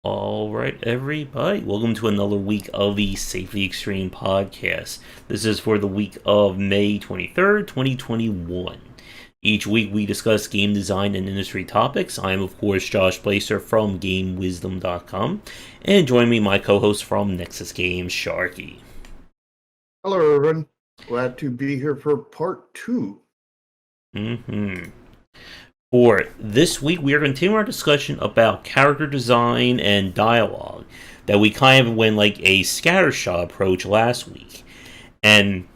All right, everybody. Welcome to another week of the Safety Extreme podcast. This is for the week of May 23rd, 2021. Each week we discuss game design and industry topics. I am, of course, Josh Bycer from GameWisdom.com. And join me, my co host from Nexus Games, Sharky. Hello, everyone. Glad to be here for part two. For this week, we are continuing our discussion about character design and dialogue that we kind of went like a scattershot approach last week. And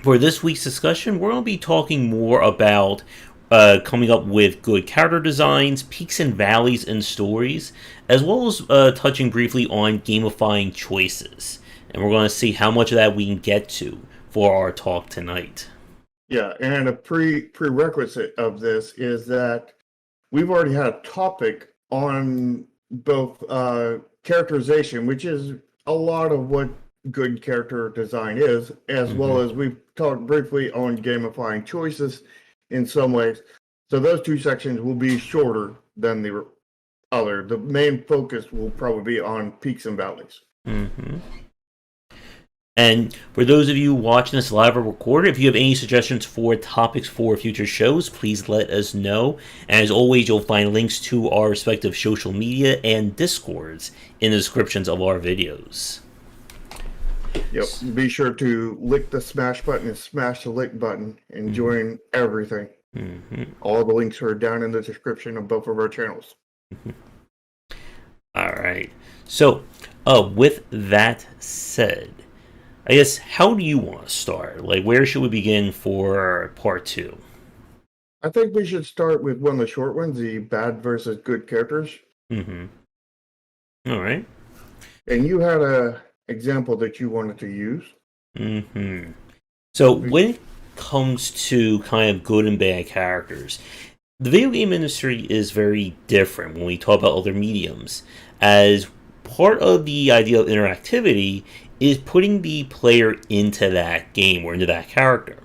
for this week's discussion, we're going to be talking more about coming up with good character designs, peaks and valleys in stories, as well as touching briefly on gamifying choices. And we're going to see how much of that we can get to for our talk tonight. Yeah, and a prerequisite of this is that we've already had a topic on both characterization, which is a lot of what good character design is, as well as we've talked briefly on gamifying choices in some ways. So those two sections will be shorter than the other. The main focus will probably be on peaks and valleys. And for those of you watching this live or recorded, if you have any suggestions for topics for future shows, please let us know. And as always, you'll find links to our respective social media and Discords in the descriptions of our videos. Yep. Be sure to lick the smash button and smash the like button and join everything. All the links are down in the description of both of our channels. All right. So, with that said, I guess, how do you want to start? Like, where should we begin for part two? I think we should start with one of the short ones, the bad versus good characters. All right. And you had a example that you wanted to use. So, when it comes to kind of good and bad characters, the video game industry is very different when we talk about other mediums, as part of the idea of interactivity is putting the player into that game or into that character.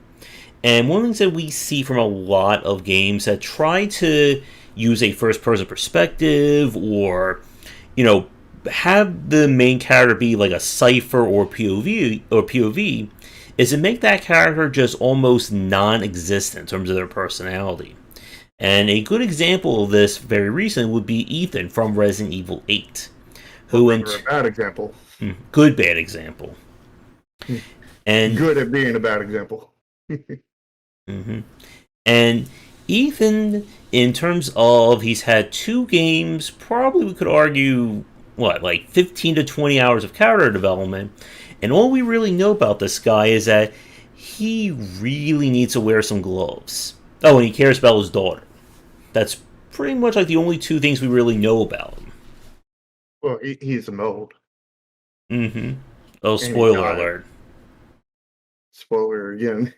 And one of the things that we see from a lot of games that try to use a first person perspective or, have the main character be like a cipher or POV is to make that character just almost non-existent in terms of their personality. And a good example of this very recent would be Ethan from Resident Evil 8. A bad example. Good bad example. And good at being a bad example. And Ethan, in terms of he's had two games, probably we could argue, like 15 to 20 hours of character development. And all we really know about this guy is that he really needs to wear some gloves. Oh, and he cares about his daughter. That's pretty much like the only two things we really know about him. Well, he's a mold. Oh, spoiler alert. Spoiler again.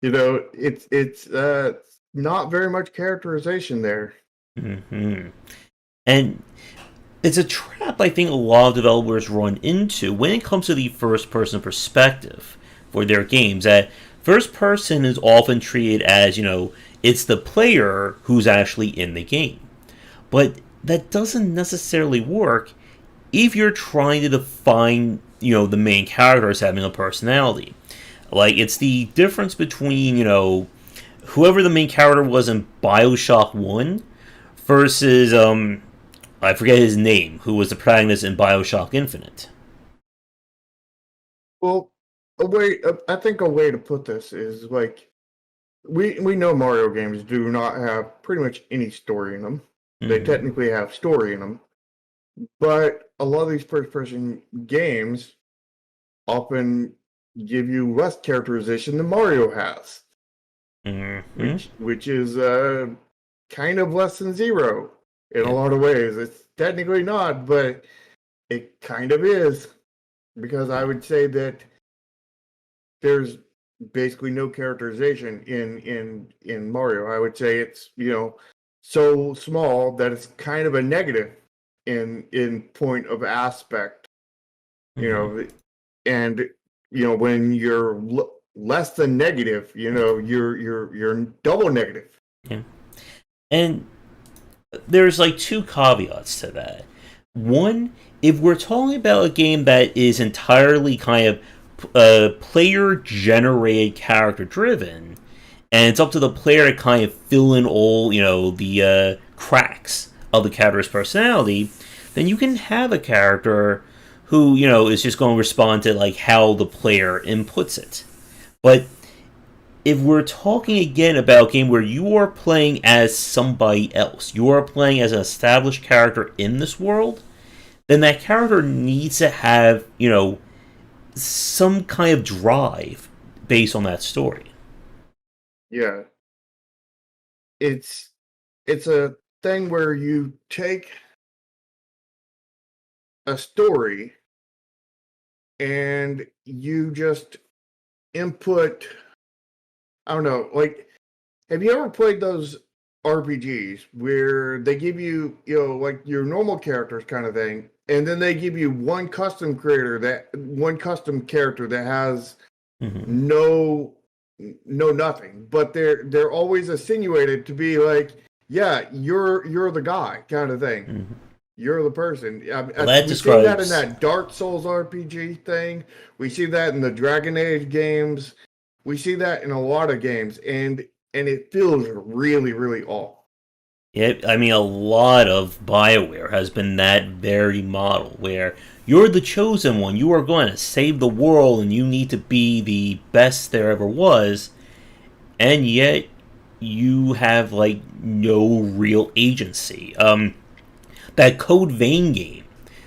It's not very much characterization there. And it's a trap I think a lot of developers run into when it comes to the first person perspective for their games. That first person is often treated as, it's the player who's actually in the game. But that doesn't necessarily work if you're trying to define, the main character as having a personality. Like, it's the difference between, whoever the main character was in Bioshock 1 versus, I forget his name, who was the protagonist in Bioshock Infinite. Well, I think a way to put this is like, we know Mario games do not have pretty much any story in them. They technically have story in them. But a lot of these first-person games often give you less characterization than Mario has. Which is kind of less than zero in a lot of ways. It's technically not, but it kind of is. Because I would say that there's basically no characterization in Mario. I would say it's, so small that it's kind of a negative in point of aspect. And when you're less than negative, you're double negative. And there's like two caveats to that. One, if we're talking about a game that is entirely kind of player generated, character driven, and it's up to the player to kind of fill in all the cracks of the character's personality, then you can have a character who is just going to respond to like how the player inputs it. But if we're talking again about a game where you are playing as somebody else, you are playing as an established character in this world, then that character needs to have, some kind of drive based on that story. Yeah. It's a thing where you take a story and you just input, I don't know, like, have you ever played those RPGs where they give you, like your normal characters kind of thing, and then they give you one custom character that has Mm-hmm. no nothing, but they're always insinuated to be like, yeah, you're the guy kind of thing. Mm-hmm. You're the person. Well, that We see that in describes. that Dark Souls RPG thing. We see that in the Dragon Age games. We see that in a lot of games, and it feels really, really off. Yeah, I mean, a lot of BioWare has been that very model where you're the chosen one, you are going to save the world, and you need to be the best there ever was, and yet you have like no real agency. That Code Vein game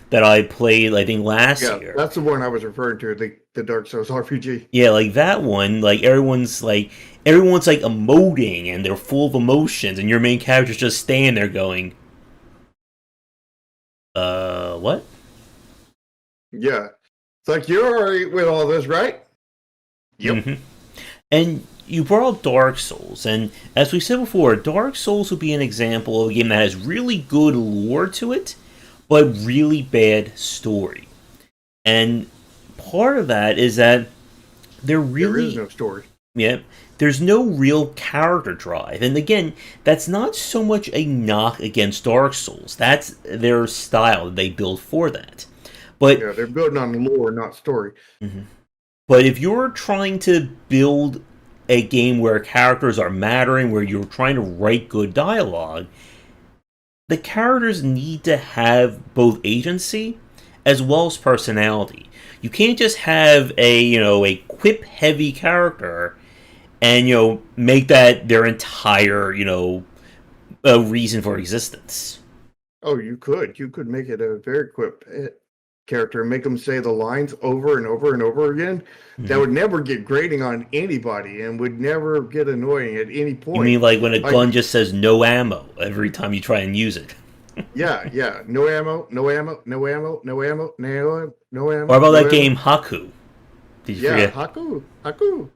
that I played, I think last Yeah, year. that's the one I was referring to, the Dark Souls RPG. Yeah, like that one, like everyone's like emoting and they're full of emotions, and your main character's just standing there going, what? Yeah. It's like, you're all right with all this, right? Yep. Mm-hmm. And you brought up Dark Souls, and as we said before, Dark Souls would be an example of a game that has really good lore to it, but really bad story. And part of that is that there There is really, no story. yeah, there's no real character drive. And again, that's not so much a knock against Dark Souls. That's their style. They build for that. But Yeah, they're building on lore, not story. Mhm. But if you're trying to build a game where characters are mattering, where you're trying to write good dialogue, the characters need to have both agency as well as personality. You can't just have a quip heavy character and make that their entire a reason for existence. Oh, you could. You could make it a very quick character and make them say the lines over and over and over again. That Mm-hmm. would never get grating on anybody and would never get annoying at any You point. mean like when a Like, gun just says no ammo every time you try and use it? yeah. No ammo, no ammo, no ammo, no ammo, no Or ammo, about no that ammo. game Haku? Did you Yeah, forget? Haku,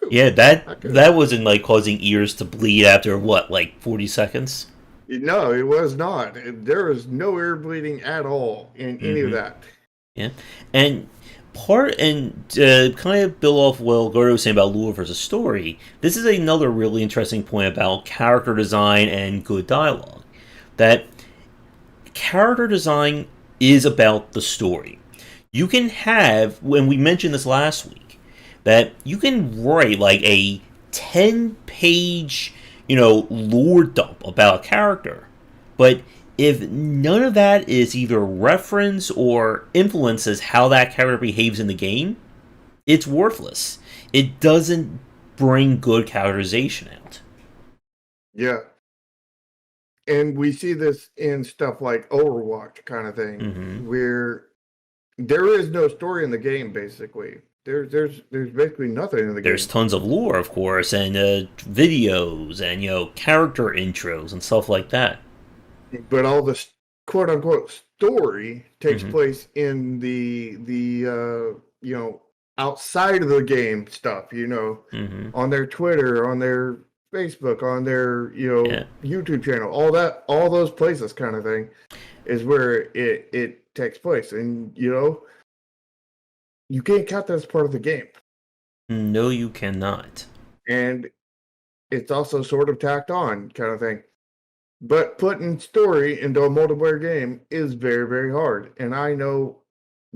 Yeah, that Haku. that wasn't like causing ears to bleed after what, like 40 seconds? No, it was not. There was no ear bleeding at all in any of Mm-hmm. that. Yeah, and kind of build off what Gordo was saying about lore versus story. This is another really interesting point about character design and good dialogue. That character design is about the story. You can have, when we mentioned this last week, that you can write like a 10-page, lore dump about a character, but if none of that is either reference or influences how that character behaves in the game, it's worthless. It doesn't bring good characterization out. Yeah. And we see this in stuff like Overwatch kind of thing, Mm-hmm. where there is no story in the game. Basically, there's basically nothing in the There's game. tons of lore, of course, and videos and character intros and stuff like that. But all this quote unquote story takes Mm-hmm. place in the outside of the game stuff. Mm-hmm. On their Twitter, on their Facebook, on their Yeah. YouTube channel, all those places, kind of thing, is where it takes place, and you can't count that as part of the game. No, you cannot. And it's also sort of tacked on, kind of thing. But putting story into a multiplayer game is very, very hard. And I know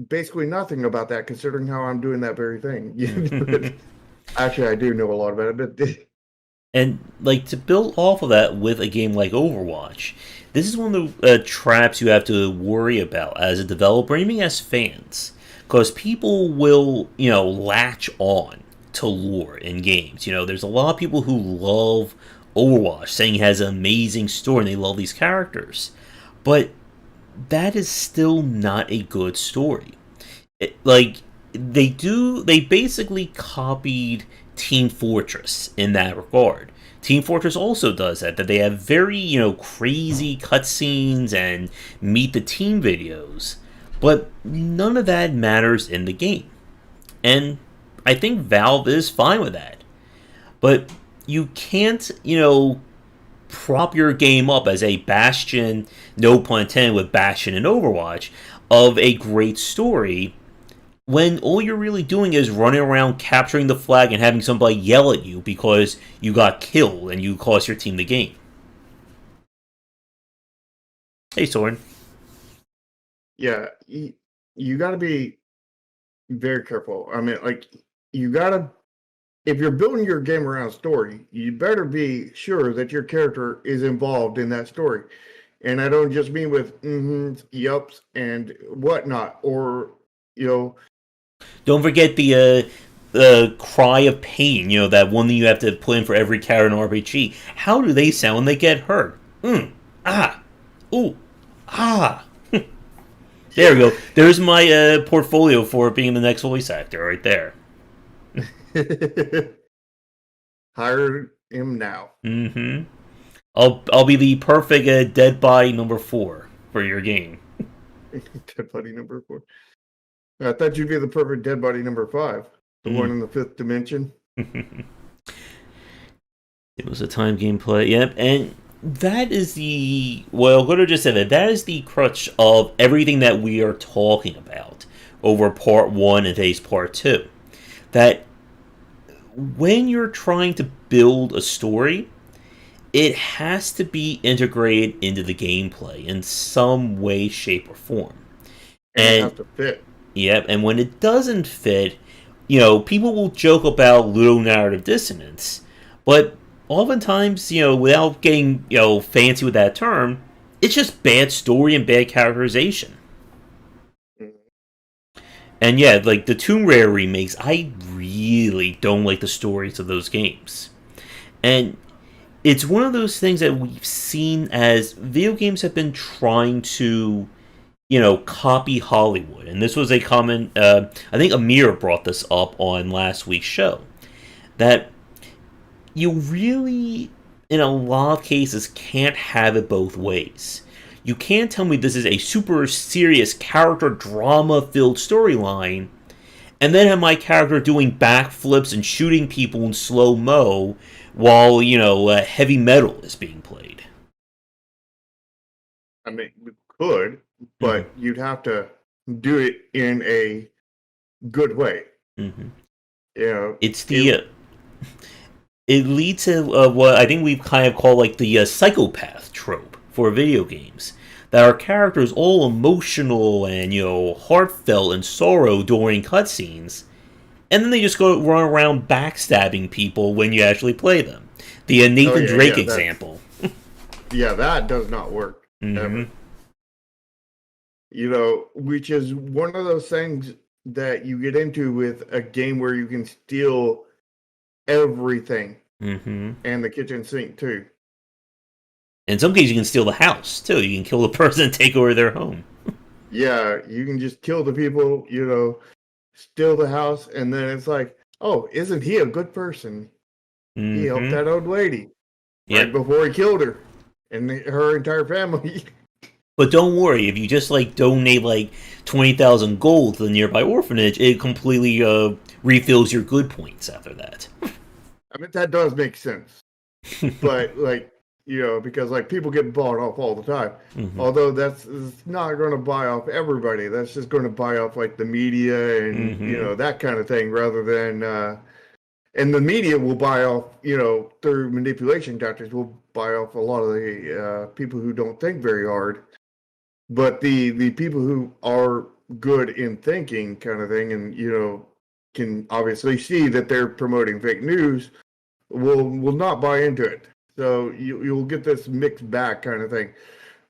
basically nothing about that, considering how I'm doing that very thing. Actually, I do know a lot about it, but And like to build off of that with a game like Overwatch, this is one of the traps you have to worry about as a developer, even as fans, because people will latch on to lore in games. There's a lot of people who love Overwatch, saying it has an amazing story and they love these characters, but that is still not a good story. Like they basically copied Team Fortress in that regard. Team Fortress also does that they have very crazy cutscenes and meet the team videos, but none of that matters in the game. And I think Valve is fine with that. But you can't prop your game up as a bastion, no pun intended, with Bastion and Overwatch, of a great story when all you're really doing is running around capturing the flag and having somebody yell at you because you got killed and you cost your team the game. Hey, Soren. yeah, you got to be very careful. I mean, like, you got to, if you're building your game around story, you better be sure that your character is involved in that story. And I don't just mean with yups, and whatnot, or, you know, Don't forget the cry of pain, that one that you have to put in for every character in RPG. How do they sound when they get hurt? Ah, ooh, ah. There we go. There's my portfolio for being the next voice actor right there. hire him now. Mm-hmm. I'll be the perfect dead body number 4 for your game. Dead body number 4. I thought you'd be the perfect dead body number 5, the one in the 5th dimension. It was a time gameplay, yep, and that is what I just said, that is the crutch of everything that we are talking about over part 1 and today's part 2. That when you're trying to build a story, it has to be integrated into the gameplay in some way, shape, or form. And it has to fit. Yep, and when it doesn't fit, people will joke about ludonarrative dissonance, but oftentimes, without getting, fancy with that term, it's just bad story and bad characterization. And yeah, like the Tomb Raider remakes, I really don't like the stories of those games. And it's one of those things that we've seen as video games have been trying to copy Hollywood. And this was a comment, I think Amir brought this up on last week's show, that you really, in a lot of cases, can't have it both ways. You can't tell me this is a super serious character drama-filled storyline, and then have my character doing backflips and shooting people in slow-mo while, heavy metal is being played. I mean, we could, but you'd have to do it in a good way. It's it leads to what I think we've kind of called like the psychopath trope for video games. That our characters all emotional and heartfelt and sorrow during cutscenes, and then they just go run around backstabbing people when you actually play them. The Nathan Drake example. That does not work ever. Which is one of those things that you get into with a game where you can steal everything, and the kitchen sink too. In some cases, you can steal the house too. You can kill the person and take over their home. Yeah, you can just kill the people, steal the house, and then it's like, oh, isn't he a good person? He helped that old lady right before he killed her and her entire family. But don't worry, if you just donate 20,000 gold to the nearby orphanage, it completely refills your good points after that. I mean, that does make sense. But because people get bought off all the time. Although it's not going to buy off everybody. That's just going to buy off the media and that kind of thing, rather than And the media will buy off, through manipulation tactics, will buy off a lot of the people who don't think very hard. But the people who are good in thinking, kind of thing, and can obviously see that they're promoting fake news, will not buy into it. So you'll get this mixed bag kind of thing.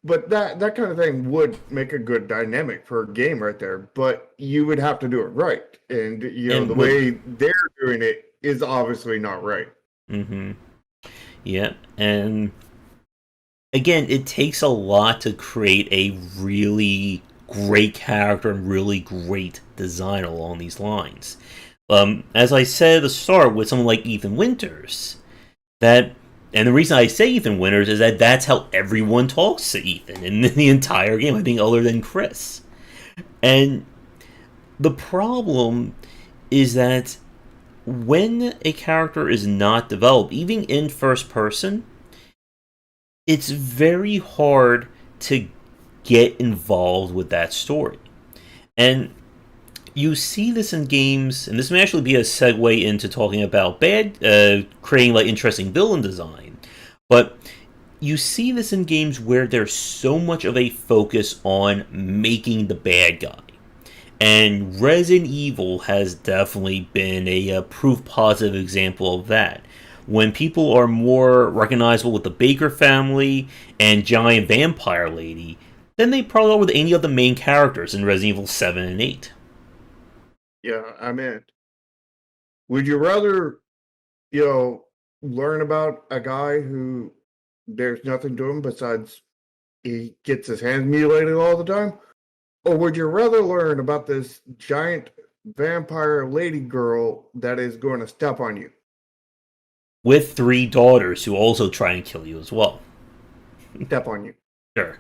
But that kind of thing would make a good dynamic for a game right there. But you would have to do it right, and the And way they're doing it is obviously not right. mm-hmm. Yeah, and again, it takes a lot to create a really great character and really great design along these lines. As I said at the start, with someone like Ethan Winters, and the reason I say Ethan Winters is that that's how everyone talks to Ethan in the entire game, I think, other than Chris. And the problem is that when a character is not developed, even in first person, it's very hard to get involved with that story. And you see this in games, and this may actually be a segue into talking about creating like interesting villain design. But you see this in games where there's so much of a focus on making the bad guy. And Resident Evil has definitely been a proof positive example of that. When people are more recognizable with the Baker family and Giant Vampire Lady than they probably are with any of the main characters in Resident Evil 7 and 8. Yeah, I mean, would you rather, learn about a guy who there's nothing to him besides he gets his hands mutilated all the time? Or would you rather learn about this giant vampire lady girl that is going to step on you? With 3 daughters who also try and kill you as well. Step on you. Sure.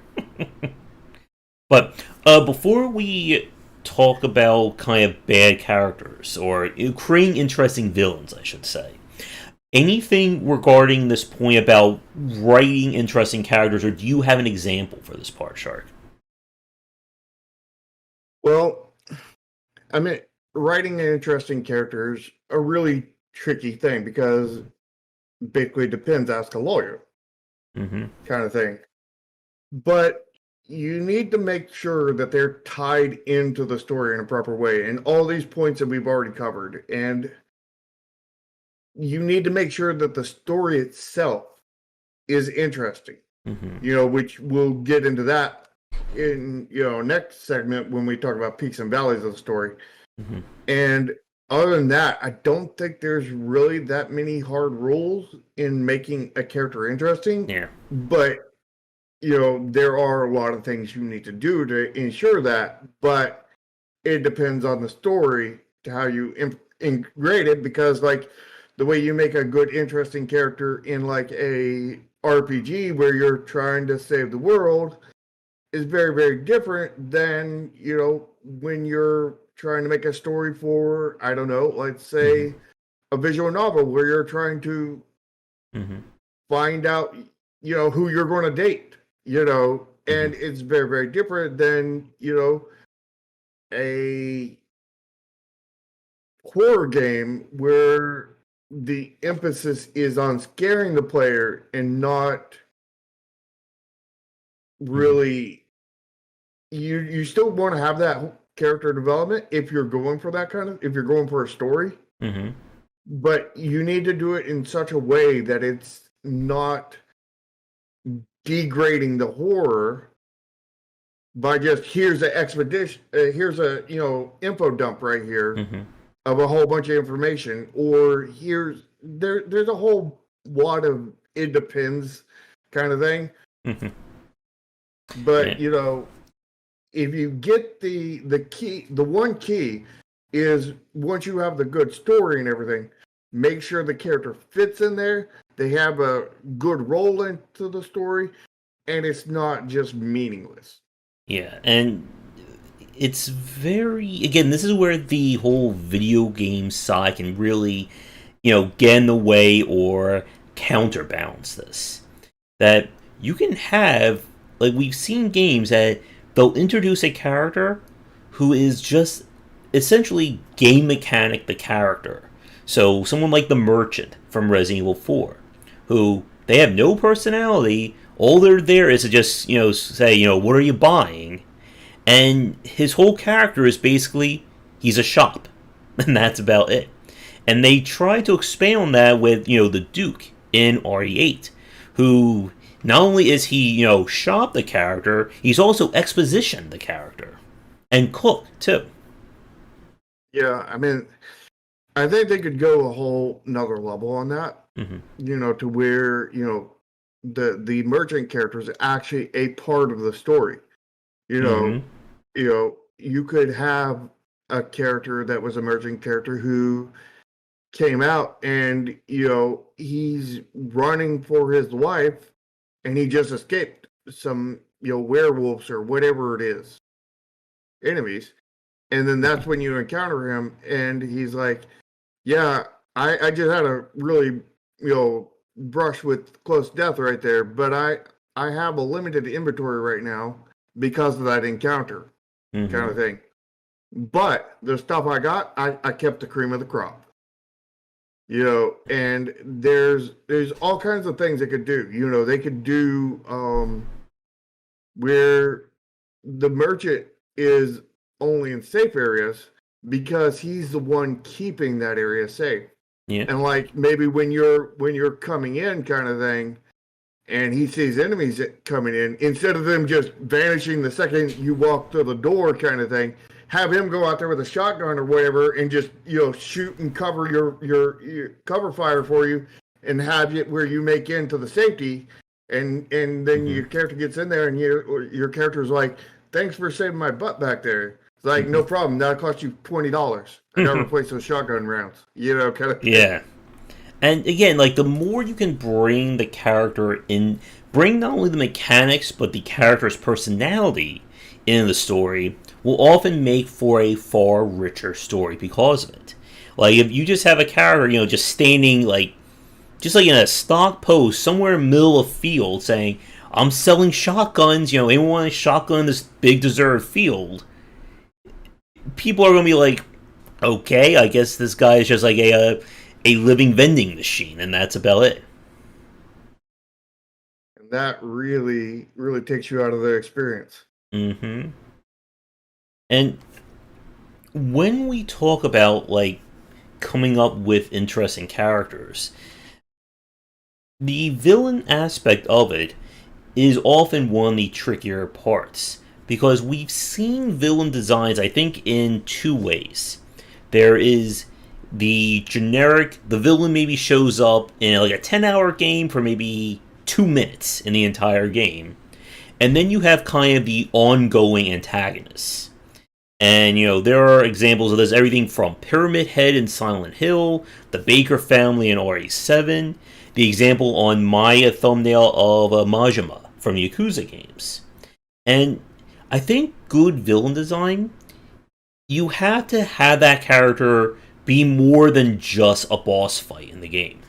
But before we talk about kind of bad characters, or creating interesting villains, I should say, anything regarding this point about writing interesting characters, or do you have an example for this part, Shark? Well, I mean, writing interesting characters a really tricky thing because basically depends, ask a lawyer Mm-hmm. kind of thing. But you need to make sure that they're tied into the story in a proper way, and all these points that we've already covered. And you need to make sure that the story itself is interesting. Mm-hmm. Which we'll get into that in next segment when we talk about peaks and valleys of the story. Mm-hmm. And other than that, I don't think there's really that many hard rules in making a character interesting. Yeah. But there are a lot of things you need to do to ensure that, but it depends on the story to how you integrate it, because like the way you make a good, interesting character in like a RPG where you're trying to save the world is very, very different than, when you're trying to make a story for, I don't know, let's say a visual novel where you're trying to find out, who you're going to date. And it's very, very different than, a horror game where the emphasis is on scaring the player and not really, you still want to have that character development if you're going for if you're going for a story. But you need to do it in such a way that it's not degrading the horror by just here's an expedition, here's a info dump right here of a whole bunch of information, or there's a whole lot of it depends kind of thing. But if you get the key, the one key is once you have the good story and everything, make sure the character fits in there. They have a good role into the story, and it's not just meaningless. Yeah, and it's again, this is where the whole video game side can really, get in the way or counterbalance this. That you can have, like, we've seen games that they'll introduce a character who is just essentially game mechanic the character. So someone like the Merchant from Resident Evil 4, who they have no personality. All they're there is to just, say, what are you buying? And his whole character is basically he's a shop, and that's about it. And they try to expand on that with, the Duke in RE8, who not only is he, shop the character, he's also exposition the character. And cook, too. Yeah, I mean, I think they could go a whole another level on that. To where, the merchant character is actually a part of the story. You could have a character that was a merchant character who came out and, he's running for his life and he just escaped some, werewolves or whatever it is, enemies. And then that's when you encounter him and he's like, yeah, I just had a really, brush with close death right there, but I have a limited inventory right now because of that encounter, kind of thing. But the stuff I got, I kept the cream of the crop. And there's all kinds of things they could do. They could do where the merchant is only in safe areas because he's the one keeping that area safe. Yeah. And like maybe when you're coming in kind of thing and he sees enemies coming in, instead of them just vanishing the second you walk through the door kind of thing, have him go out there with a shotgun or whatever and just, shoot and cover your cover fire for you and have it where you make into the safety. And then your character gets in there and your character's like, thanks for saving my butt back there. It's like, no problem. That'll cost you $20. I gotta replace those shotgun rounds. Kind of. Yeah. And again, like, the more you can bring the character in, bring not only the mechanics, but the character's personality in the story, will often make for a far richer story because of it. Like, if you just have a character, just standing, just like in a stock post somewhere in the middle of a field saying, I'm selling shotguns, anyone want a shotgun in this big deserted field? People are going to be like, okay, I guess this guy is just like a living vending machine, and that's about it. And that really, really takes you out of the experience. And when we talk about, coming up with interesting characters, the villain aspect of it is often one of the trickier parts, because we've seen villain designs, I think, in two ways. There is the generic, the villain maybe shows up in a 10-hour game for maybe 2 minutes in the entire game. And then you have kind of the ongoing antagonists. And, there are examples of this, everything from Pyramid Head in Silent Hill, the Baker family in RE7, the example on my thumbnail of Majima from the Yakuza games. And I think good villain design, you have to have that character be more than just a boss fight in the game.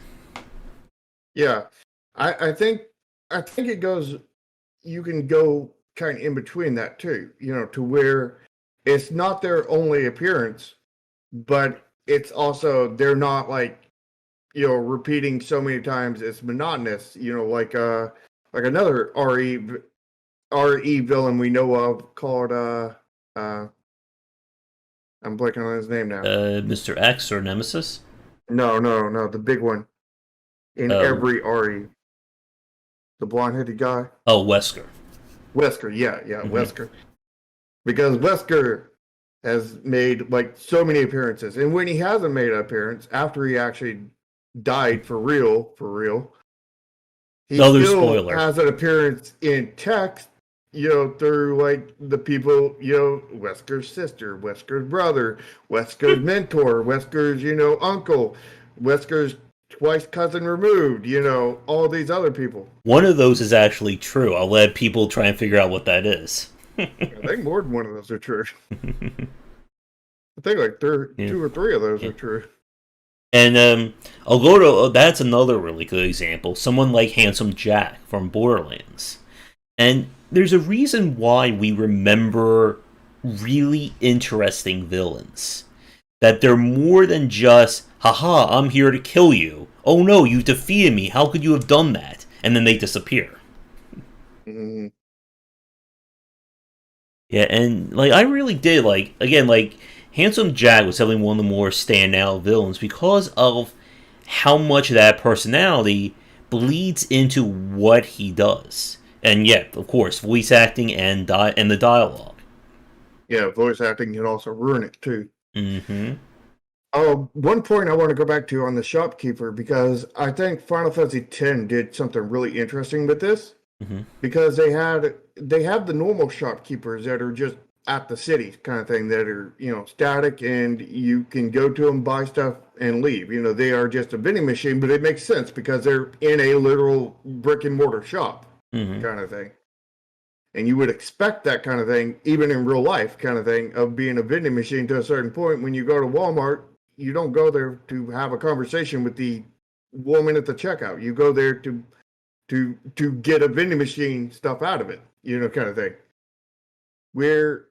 Yeah, I think it goes. You can go kind of in between that too. To where it's not their only appearance, but it's also they're not repeating so many times it's monotonous. Like another RE villain we know of called I'm blanking on his name now. Mr. X or Nemesis? No, the big one in every RE. The blonde-headed guy. Oh, Wesker. Wesker, yeah, Wesker. Because Wesker has made so many appearances, and when he hasn't made an appearance after he actually died for real, he Another still spoiler. has an appearance in text. Through the people, Wesker's sister, Wesker's brother, Wesker's mentor, Wesker's, uncle, Wesker's twice cousin removed, all these other people. One of those is actually true. I'll let people try and figure out what that is. I think more than one of those are true. I think 2 or 3 of those are true. And I'll go to, that's another really good example. Someone like Handsome Jack from Borderlands. And there's a reason why we remember really interesting villains. That they're more than just, haha, I'm here to kill you. Oh no, you defeated me. How could you have done that? And then they disappear. Mhm. Yeah, and like I really did like again like Handsome Jack was definitely one of the more standout villains because of how much of that personality bleeds into what he does. And yet, of course, voice acting and the dialogue. Yeah, voice acting can also ruin it too. Mm-hmm. One point I want to go back to on the shopkeeper, because I think Final Fantasy X did something really interesting with this, Mm-hmm. because they have the normal shopkeepers that are just at the city kind of thing, that are, static, and you can go to them, buy stuff, and leave. They are just a vending machine, but it makes sense because they're in a literal brick and mortar shop Mm-hmm. kind of thing. And you would expect that kind of thing, even in real life kind of thing, of being a vending machine to a certain point. When you go to Walmart, you don't go there to have a conversation with the woman at the checkout. You go there to get a vending machine stuff out of it, kind of thing. Where,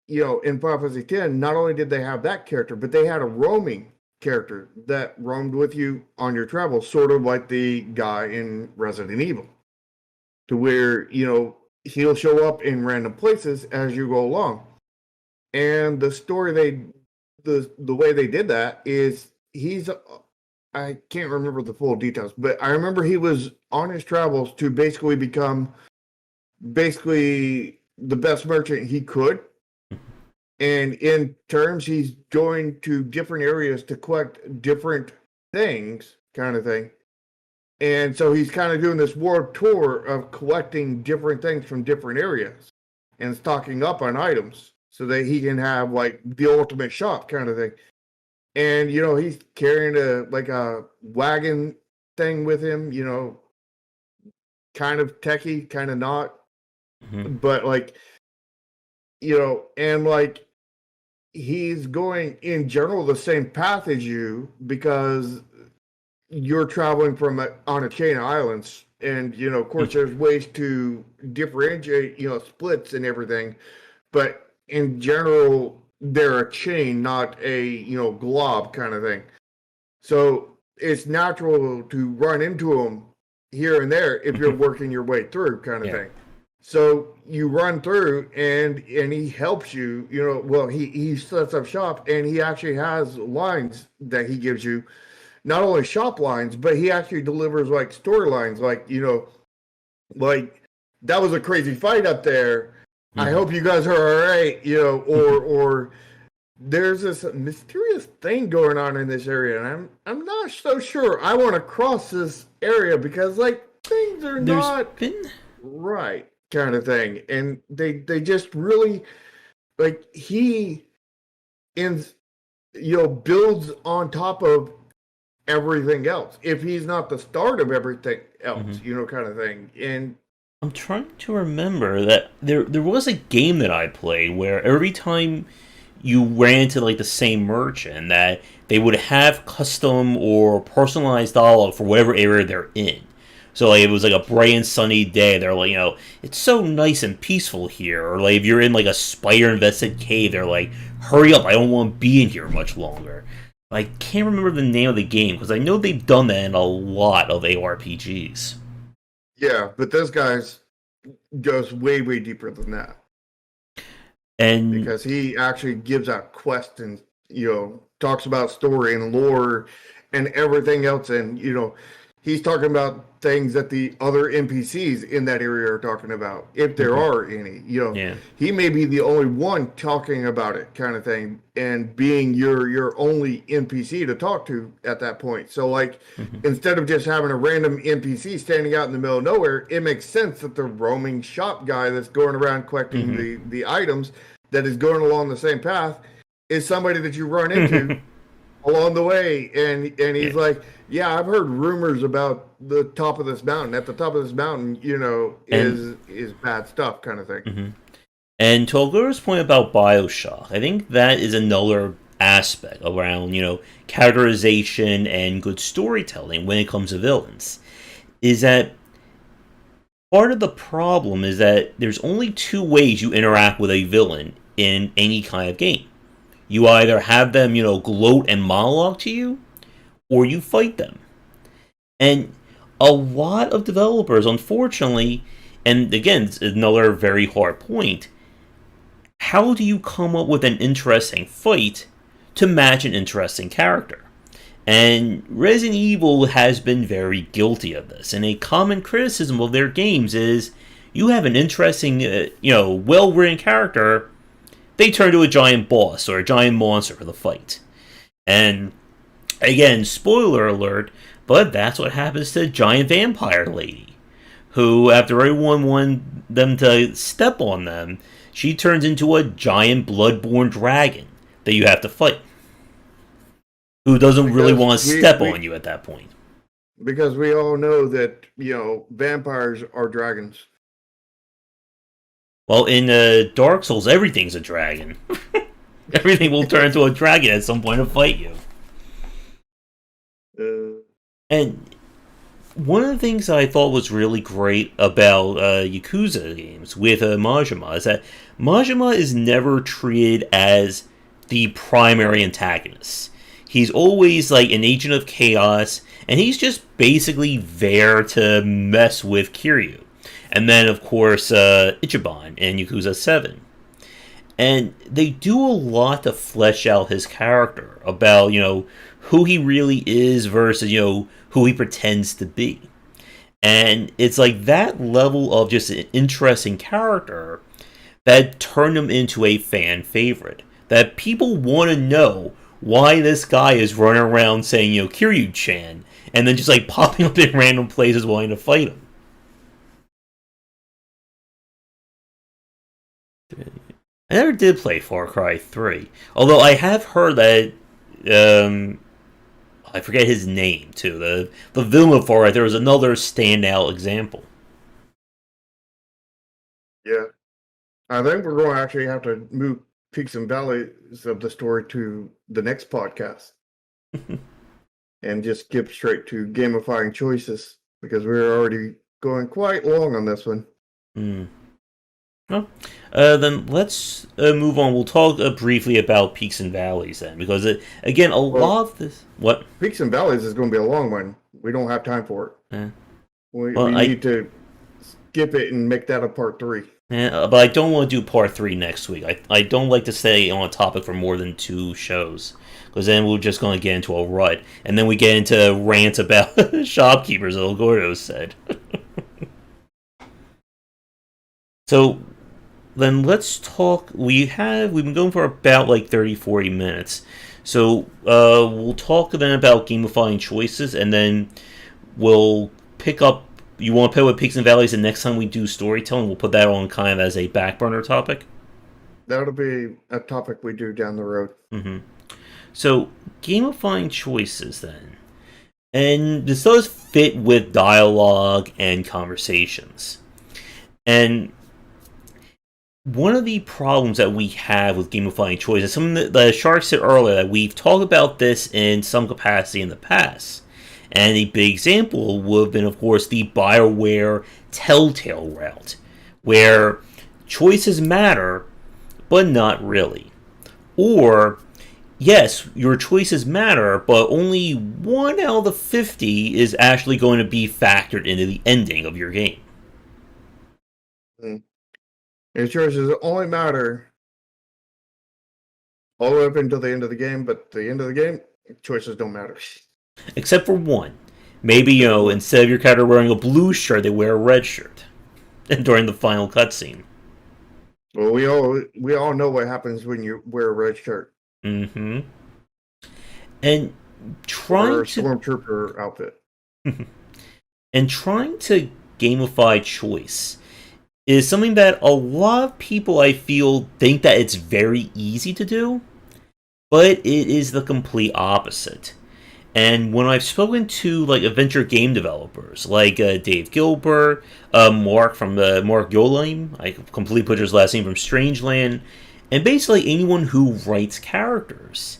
in Final Fantasy X, not only did they have that character, but they had a roaming character that roamed with you on your travels, sort of like the guy in Resident Evil, to where, he'll show up in random places as you go along. And the way they did that is, I can't remember the full details, but I remember he was on his travels to basically become basically the best merchant he could. And in terms, he's going to different areas to collect different things, kind of thing. And so he's kind of doing this world tour of collecting different things from different areas and stocking up on items so that he can have like the ultimate shop kind of thing. And he's carrying a wagon thing with him, kind of techie, kind of not, Mm-hmm. but and he's going in general the same path as you, because you're traveling on a chain of islands, and of course there's ways to differentiate splits and everything, but in general they're a chain, not a glob kind of thing. So it's natural to run into them here and there if you're working your way through kind of Yeah. thing. So you run through, and he helps you, well, he sets up shop, and he actually has lines that he gives you, not only shop lines, but he actually delivers like storylines, like that was a crazy fight up there. I Mm-hmm. hope you guys are all right, or there's this mysterious thing going on in this area, and I'm not so sure I want to cross this area because things are There's not been right kind of thing. And they just really, he in builds on top of everything else, if he's not the start of everything else, Mhm. kind of thing. And I'm trying to remember that there was a game that I played where every time you ran into like the same merchant that they would have custom or personalized dialogue for whatever area they're in. So like it was like a bright and sunny day, they're like, it's so nice and peaceful here. Or like if you're in like a spider infested cave, they're like, hurry up, I don't want to be in here much longer. I can't remember the name of the game because I know they've done that in a lot of ARPGs. yeah, but this guy's goes way deeper than that, And because he actually gives out quests, and talks about story and lore and everything else. And he's talking about things that the other NPCs in that area are talking about, if there mhm, are any. yeah. He may be the only one talking about it kind of thing, and being your only NPC to talk to at that point. So Mhm, instead of just having a random NPC standing out in the middle of nowhere, it makes sense that the roaming shop guy that's going around collecting mhm. the items, that is going along the same path, is somebody that you run into along the way. And Yeah. he's like, yeah, I've heard rumors about the top of this mountain. At the top of this mountain, And is bad stuff kind of thing. mhm. And to Algora's point about Bioshock, I think that is another aspect around, characterization and good storytelling when it comes to villains. Is that part of the problem is that there's only two ways you interact with a villain in any kind of game. You either have them, gloat and monologue to you, or you fight them. And a lot of developers, unfortunately, and again, it's another very hard point, how do you come up with an interesting fight to match an interesting character? And Resident Evil has been very guilty of this. And a common criticism of their games is you have an interesting, well-written character, they turn to a giant boss or a giant monster for the fight. And again, spoiler alert, but that's what happens to Giant Vampire Lady, who, after everyone wanted them to step on them, she turns into a giant bloodborne dragon that you have to fight, who doesn't really want to step on you at that point. Because we all know that, vampires are dragons. Well, in Dark Souls, everything's a dragon. Everything will turn into a dragon at some point to fight you. And one of the things I thought was really great about Yakuza games with Majima is that Majima is never treated as the primary antagonist. He's always like an agent of chaos, and he's just basically there to mess with Kiryu. And then, of course, Ichiban in Yakuza 7. And they do a lot to flesh out his character about, who he really is versus, who he pretends to be. And it's like that level of just an interesting character that turned him into a fan favorite. That people want to know why this guy is running around saying, Kiryu-chan, and then just like popping up in random places wanting to fight him. I never did play Far Cry 3, although I have heard that, I forget his name too, the villain of Far Cry, there was another standout example. Yeah. I think we're going to actually have to move peaks and valleys of the story to the next podcast. And just skip straight to Gamifying Choices, because we're already going quite long on this one. Well, then let's move on. We'll talk briefly about peaks and valleys then, because again, lot of this. What? Peaks and valleys is going to be a long one. We don't have time for it. We need to skip it and make that a part 3. But I don't want to do part 3 next week. I don't like to stay on a topic for more than 2 shows, because then we're just going to get into a rut, and then we get into rants about shopkeepers, as El Gordo said. So then let's talk. We've been going for about like 30-40 minutes. So we'll talk then about gamifying choices, and then we'll pick up. You want to pick with peaks and valleys, and next time we do storytelling, we'll put that on kind of as a back burner topic. That'll be a topic we do down the road. So gamifying choices then, and this does fit with dialogue and conversations, and one of the problems that we have with gamifying choices, something that the Shark said earlier, that we've talked about this in some capacity in the past. And a big example would have been, of course, the BioWare Telltale route, where choices matter, but not really. Or, yes, your choices matter, but only 1 out of the 50 is actually going to be factored into the ending of your game. Your choices only matter all the way up until the end of the game, but the end of the game, choices don't matter. Except for one. Maybe, instead of your character wearing a blue shirt, they wear a red shirt during the final cutscene. Well, we all know what happens when you wear a red shirt. And or a stormtrooper outfit. And trying to gamify choice is something that a lot of people, I feel, think that it's very easy to do, but it is the complete opposite. And when I've spoken to like adventure game developers, like Dave Gilbert, Mark Yolim, I completely put his last name, from Strangeland, and basically anyone who writes characters,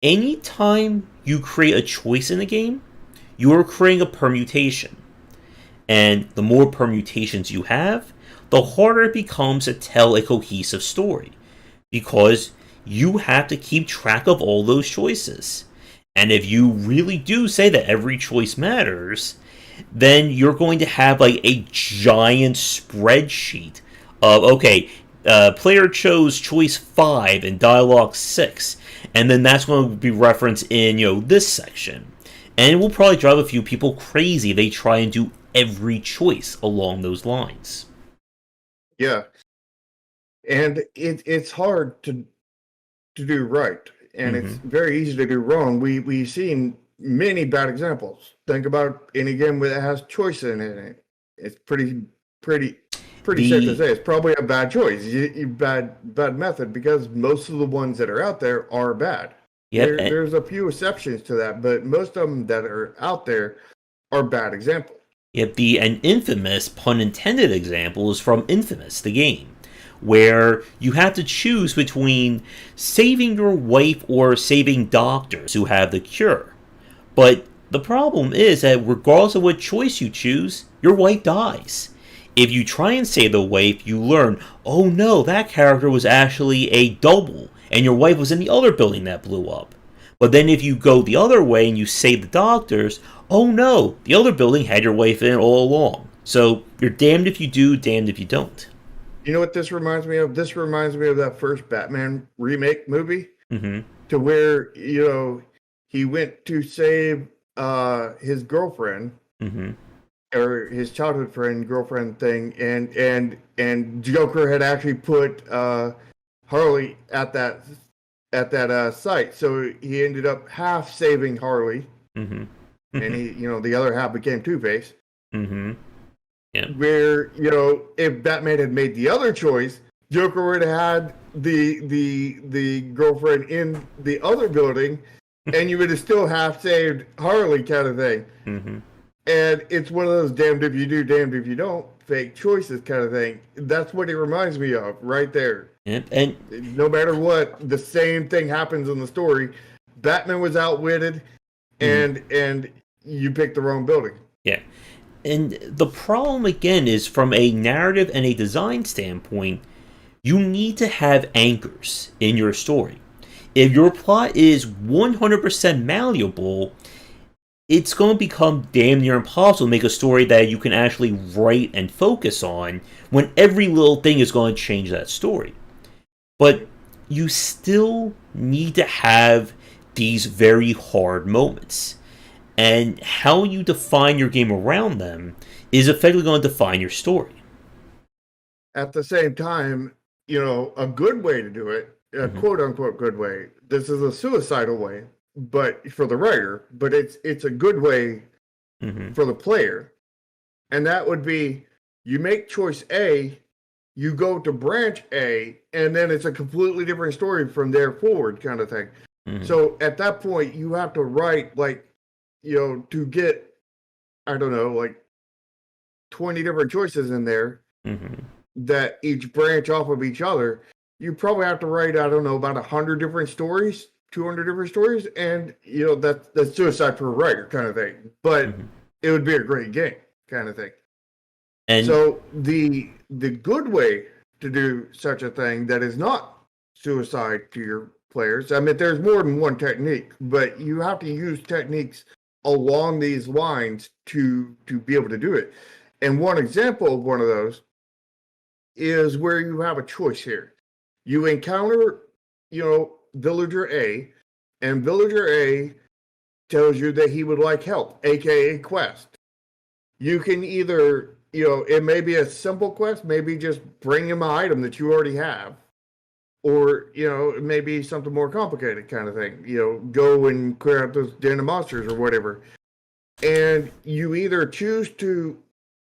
anytime you create a choice in a game, you are creating a permutation. And the more permutations you have, the harder it becomes to tell a cohesive story. Because you have to keep track of all those choices. And if you really do say that every choice matters, then you're going to have like a giant spreadsheet of, okay, player chose choice 5 in dialogue 6, and then that's going to be referenced in, this section. And it will probably drive a few people crazy if they try and do every choice along those lines. Yeah. And it's hard to do right, and it's very easy to do wrong. We've seen many bad examples. Think about any game that has choice in it. It's pretty safe to say it's probably a bad choice, bad method, because most of the ones that are out there are bad. Yep, There's a few exceptions to that, but most of them that are out there are bad examples. Yet an infamous, pun intended, example is from Infamous, the game, where you have to choose between saving your wife or saving doctors who have the cure. But the problem is that regardless of what choice you choose, your wife dies. If you try and save the wife, you learn, oh no, that character was actually a double, and your wife was in the other building that blew up. But then if you go the other way and you save the doctors, oh no, the other building had your wife in it all along. So you're damned if you do, damned if you don't. You know what this reminds me of? This reminds me of that first Batman remake movie, to where he went to save his girlfriend, or his childhood friend, girlfriend thing, and Joker had actually put Harley at that site, so he ended up half saving Harley, and the other half became Two-Face. Yeah. Where, if Batman had made the other choice, Joker would have had the girlfriend in the other building, and you would have still half saved Harley, kind of thing. And it's one of those damned if you do, damned if you don't, fake choices kind of thing. That's what it reminds me of right there. And no matter what, the same thing happens in the story. Batman was outwitted, and you picked the wrong building. Yeah. And the problem, again, is from a narrative and a design standpoint, you need to have anchors in your story. If your plot is 100% malleable, it's going to become damn near impossible to make a story that you can actually write and focus on when every little thing is going to change that story. But you still need to have these very hard moments. And how you define your game around them is effectively going to define your story. At the same time, a good way to do it, a quote-unquote good way, this is a suicidal way, but for the writer, but it's a good way for the player. And that would be, you make choice A, you go to branch A, and then it's a completely different story from there forward, kind of thing. So at that point, you have to write, to get, I don't know, like 20 different choices in there that each branch off of each other. You probably have to write, I don't know, about 100 different stories, 200 different stories, and that's suicide for a writer, kind of thing. But it would be a great game, kind of thing. And so the good way to do such a thing that is not suicide to your players, I mean, there's more than one technique, but you have to use techniques along these lines to be able to do it. And one example of one of those is where you have a choice here. You encounter, villager A, and villager A tells you that he would like help, aka quest. You can either, it may be a simple quest, maybe just bring him an item that you already have, or it may be something more complicated, kind of thing. Go and clear out those den of monsters or whatever. And you either choose to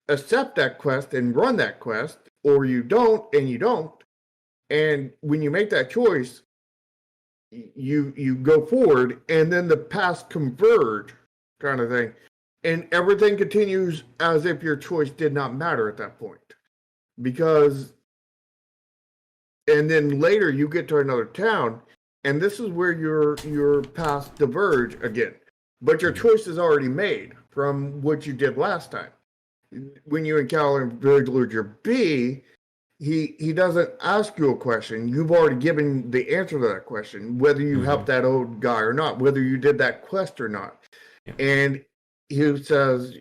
accept that quest and run that quest, or you don't, and you don't. And when you make that choice, you go forward, and then the paths converge, kind of thing. And everything continues as if your choice did not matter at that point. And then later you get to another town, and this is where your paths diverge again. But your choice is already made from what you did last time. When you encounter villager B, he doesn't ask you a question. You've already given the answer to that question, whether you helped that old guy or not, whether you did that quest or not. Yeah. And he says,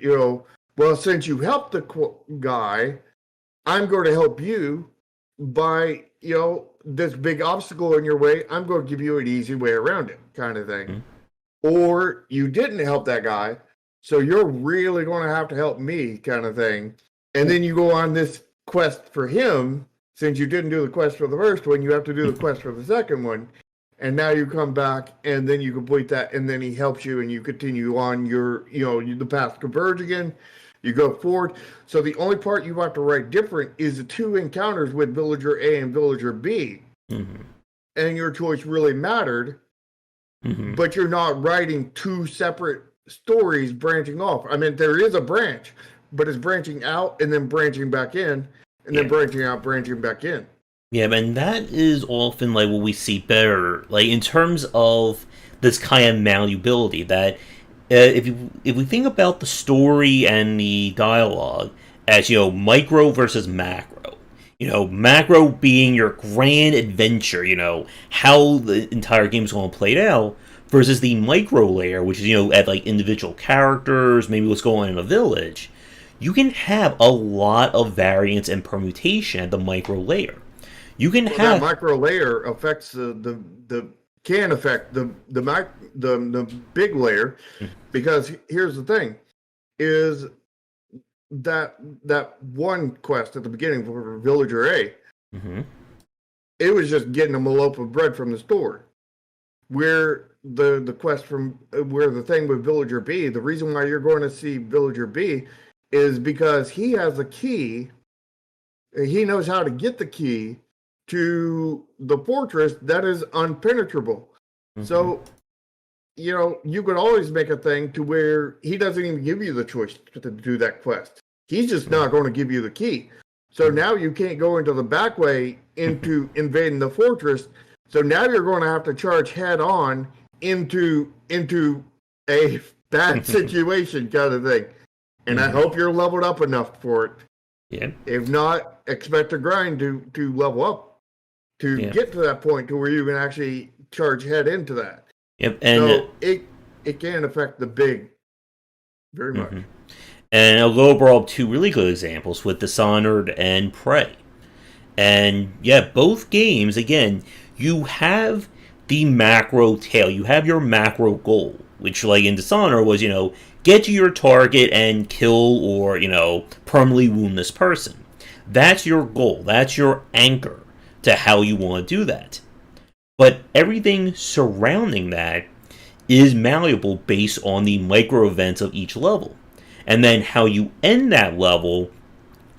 well, since you helped the guy, I'm going to help you by, this big obstacle in your way. I'm going to give you an easy way around it, kind of thing. Or you didn't help that guy, so you're really going to have to help me, kind of thing. And then you go on this quest for him. Since you didn't do the quest for the first one, you have to do the quest for the second one. And now you come back, and then you complete that, and then he helps you, and you continue on the path converge again. You go forward. So the only part you have to write different is the two encounters with Villager A and Villager B. And your choice really mattered, but you're not writing two separate stories branching off. I mean, there is a branch, but it's branching out and then branching back in, and then branching out, branching back in. Yeah, and that is often like what we see better, like in terms of this kind of malleability. That if we think about the story and the dialogue as micro versus macro, macro being your grand adventure, how the entire game is going to play out, versus the micro layer, which is at like individual characters, maybe what's going on in a village. You can have a lot of variance and permutation at the micro layer. You can have that micro layer affects can affect the big layer, because here's the thing: is that one quest at the beginning for Villager A, it was just getting him a loaf of bread from the store. Where the quest where the thing with Villager B, the reason why you're going to see Villager B is because he has a key. He knows how to get the key to the fortress that is unpenetrable. So, you could always make a thing to where he doesn't even give you the choice to do that quest. He's just not going to give you the key. So now you can't go into the back way into invading the fortress. So now you're going to have to charge head on into a bad situation, kind of thing. And I hope you're leveled up enough for it. Yeah. If not, expect a grind to level up to get to that point to where you can actually charge head into that. Yep. And so it can affect the big very much. And I'll go over two really good examples with Dishonored and Prey. And yeah, both games, again, you have the macro tail. You have your macro goal, which like in Dishonored was, get to your target and kill or, permanently wound this person. That's your goal. That's your anchor to how you want to do that. But everything surrounding that is malleable based on the micro events of each level. And then how you end that level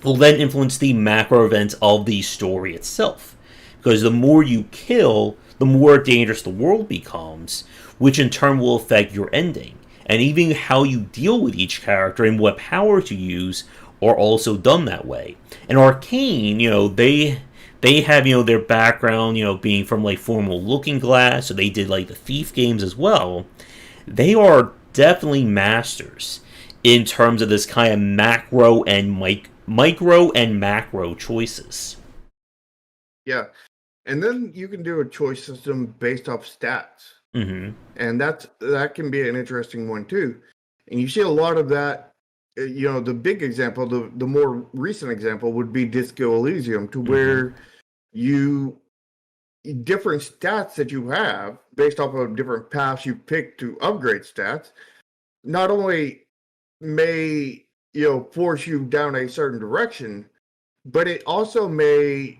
will then influence the macro events of the story itself. Because the more you kill, the more dangerous the world becomes, which in turn will affect your ending. And even how you deal with each character and what powers you use are also done that way. And Arcane, they have, their background, being from like formal Looking Glass, so they did like the Thief games as well. They are definitely masters in terms of this kind of macro and micro and macro choices. Yeah. And then you can do a choice system based off stats. And that can be an interesting one too. And you see a lot of that, the big example, the more recent example would be Disco Elysium, to where different stats that you have based off of different paths you pick to upgrade stats, not only may, force you down a certain direction, but it also may,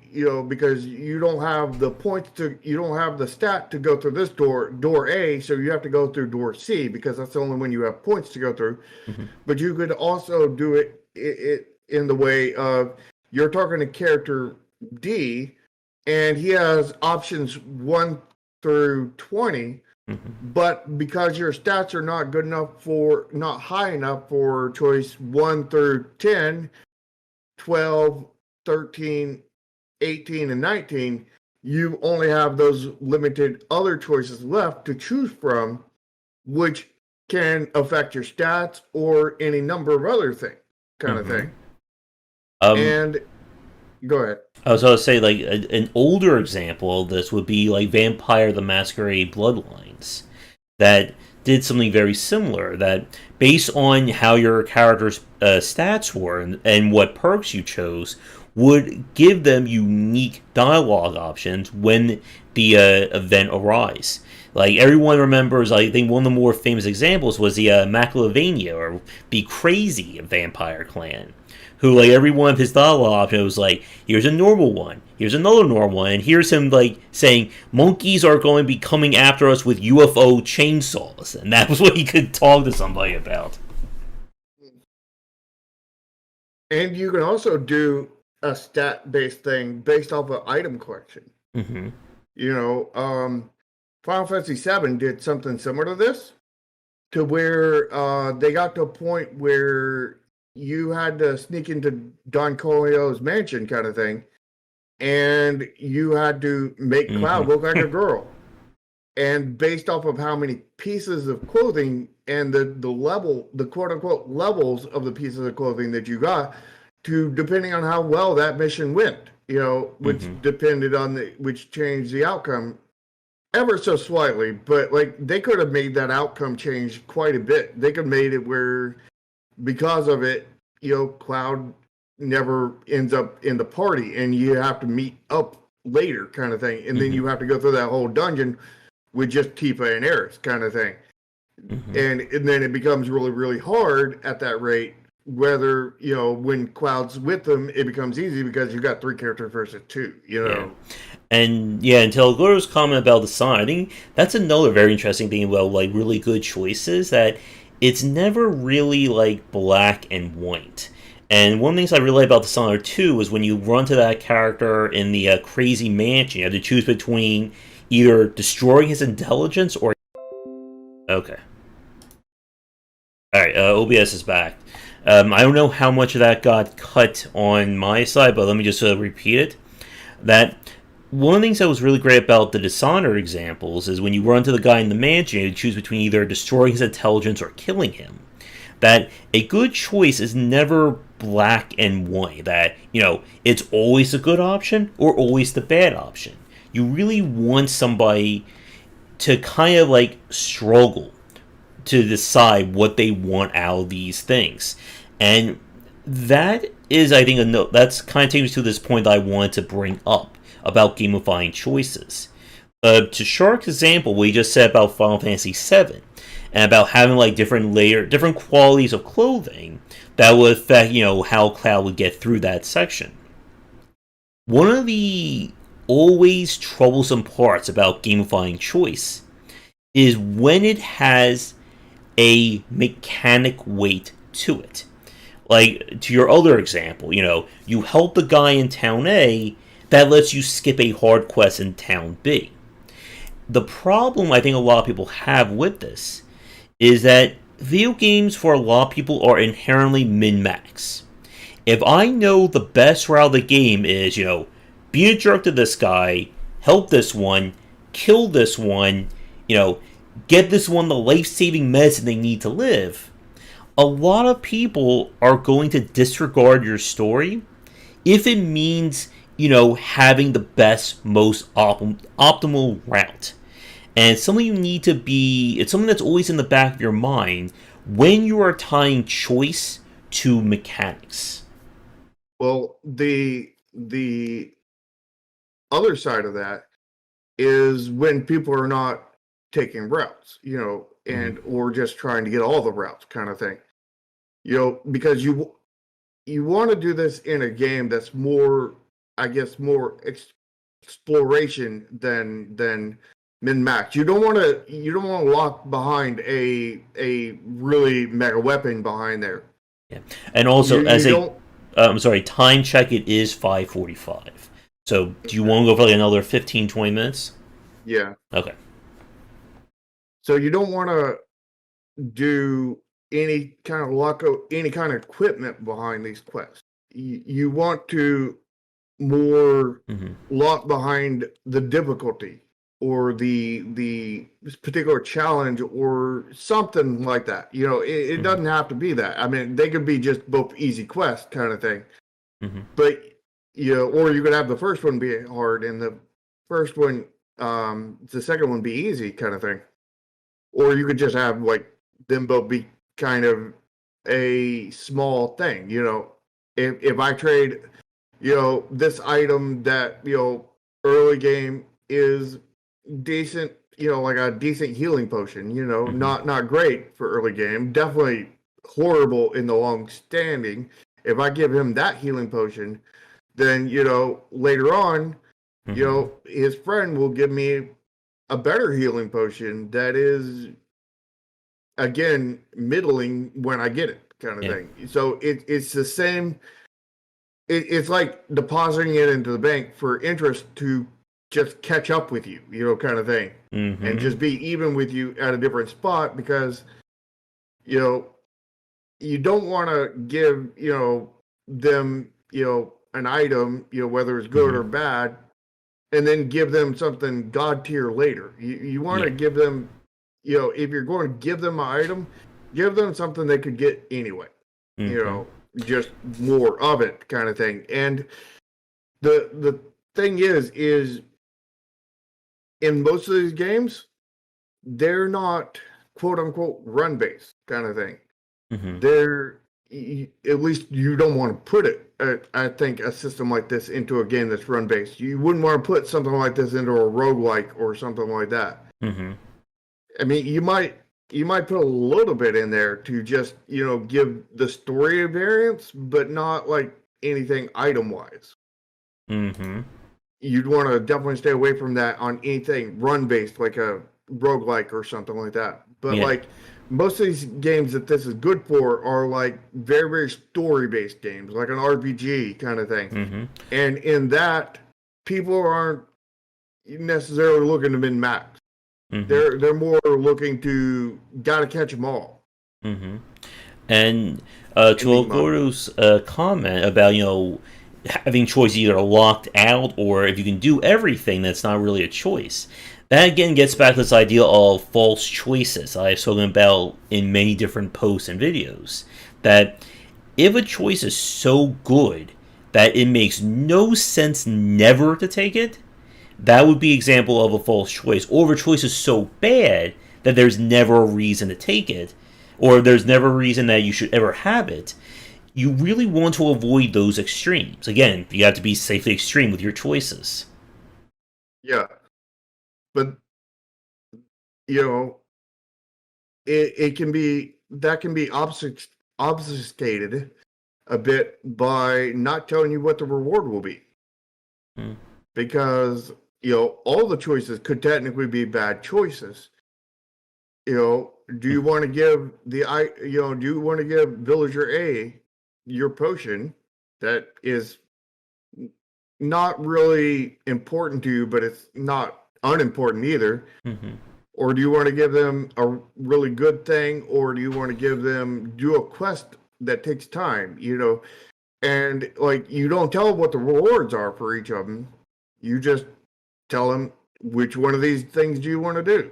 because you don't have the stat to go through this door A, so you have to go through door C, because that's the only one you have points to go through. But you could also do it in the way of, you're talking to character D, and he has options 1 through 20, but because your stats are not high enough for choice 1 through 10, 12, 13, 18, and 19, you only have those limited other choices left to choose from, which can affect your stats or any number of other things, kind of thing. And Go ahead. I was going to say, like, an older example of this would be like Vampire the Masquerade Bloodlines, that did something very similar. That based on how your character's stats were and what perks you chose, would give them unique dialogue options when the event arise. Like everyone remembers, I think one of the more famous examples was the Macalavania or the Crazy Vampire Clan, who like every one of his dialogue options was like, here's a normal one, here's another normal one, and here's him like saying monkeys are going to be coming after us with UFO chainsaws, and that was what he could talk to somebody about. And you can also do a stat-based thing based off of item collection. Mm-hmm. Final Fantasy VII did something similar to this, to where they got to a point where you had to sneak into Don Corleone's mansion kind of thing, and you had to make Cloud look like a girl. And based off of how many pieces of clothing and the level, the quote unquote levels of the pieces of clothing that you got, to depending on how well that mission went, which depended on which changed the outcome ever so slightly. But like they could have made that outcome change quite a bit. They could have made it where because of it, Cloud never ends up in the party and you have to meet up later kind of thing. And then you have to go through that whole dungeon with just Tifa and Eris kind of thing. And then it becomes really, really hard at that rate, whether, when Cloud's with them, it becomes easy because you got 3 characters versus 2, Yeah. And yeah, until Goro's comment about the song, I think that's another very interesting thing about like really good choices, that it's never really like black and white. And one of the things I really like about the song too is when you run to that character in the crazy mansion, you have to choose between either destroying his intelligence or... Okay. Alright, OBS is back. I don't know how much of that got cut on my side, but let me just repeat it. That one of the things that was really great about the Dishonored examples is when you run to the guy in the mansion, you choose between either destroying his intelligence or killing him. That a good choice is never black and white. That, it's always the good option or always the bad option. You really want somebody to kind of like struggle to decide what they want out of these things. And that is, I think, that's kind of takes me to this point that I wanted to bring up about gamifying choices. To Shark's example, what he just said about Final Fantasy VII, and about having like different qualities of clothing that would affect, how Cloud would get through that section. One of the always troublesome parts about gamifying choice is when it has a mechanic weight to it. Like, to your other example, you help the guy in Town A, that lets you skip a hard quest in Town B. The problem I think a lot of people have with this is that video games for a lot of people are inherently min-max. If I know the best route of the game is, be a jerk to this guy, help this one, kill this one, get this one the life-saving medicine they need to live, a lot of people are going to disregard your story if it means, having the best, most optimal route. And it's something it's something that's always in the back of your mind when you are tying choice to mechanics. Well, the other side of that is when people are not taking routes, and or just trying to get all the routes kind of thing. Because you want to do this in a game that's more, I guess, more exploration than min-max. You don't want to lock behind a really mega weapon behind there. Yeah. And also I'm sorry, time check, it is 5:45. So do you want to go for like another 15, 20 minutes? Yeah. Okay. So you don't want to do any kind of equipment behind these quests. You want to more lock behind the difficulty or the particular challenge or something like that. It doesn't have to be that. I mean, they could be just both easy quests kind of thing. But or you could have the first one be hard and first one, the second one be easy, kind of thing. Or you could just have like them both be kind of a small thing. If I trade, this item that early game is decent, like a decent healing potion. Not great for early game, definitely horrible in the long standing. If I give him that healing potion, then later on, his friend will give me a better healing potion that is again middling when I get it, kind of Yeah. thing. So it's the same. It's like depositing it into the bank for interest to just catch up with you, kind of thing, and Mm-hmm. just be even with you at a different spot because you know you don't want to give them an item, whether it's good Mm-hmm. or bad, and then give them something god tier later. You want to Yeah. give them, if you're going to give them an item, give them something they could get anyway. You Mm-hmm. know, just more of it, kind of thing. And the thing is in most of these games, they're not quote unquote run based kind of thing. Mm-hmm. They're at least you don't want to put it. I think a system like this into a game that's run based. You wouldn't want to put something like this into a roguelike or something like that. Mm-hmm. I mean, you might put a little bit in there to just give the story a variance, but not like anything item wise. Mm-hmm. You'd want to definitely stay away from that on anything run based, like a roguelike or something like that. But Yeah. like most of these games that this is good for are like very, very story based games, like an RPG kind of thing. Mm-hmm. And in that, people aren't necessarily looking to min max. Mm-hmm. They're more looking to gotta catch them all. Mm-hmm. And to Enigma. Algoro's comment about having choice either locked out or if you can do everything, that's not really a choice. That again gets back to this idea of false choices I've spoken about in many different posts and videos. That if a choice is so good that it makes no sense never to take it, that would be an example of a false choice. Or if a choice is so bad that there's never a reason to take it, or there's never a reason that you should ever have it, you really want to avoid those extremes. Again, you have to be safely extreme with your choices. Yeah. But you know, it can be that can be obfuscated a bit by not telling you what the reward will be. Mm. Because, all the choices could technically be bad choices. Do you want to give do you want to give villager A your potion that is not really important to you, but it's not unimportant either? Mm-hmm. Or do you want to give them a really good thing, or do you want to give them do a quest that takes time? And like you don't tell them what the rewards are for each of them. You just tell them which one of these things do you want to do,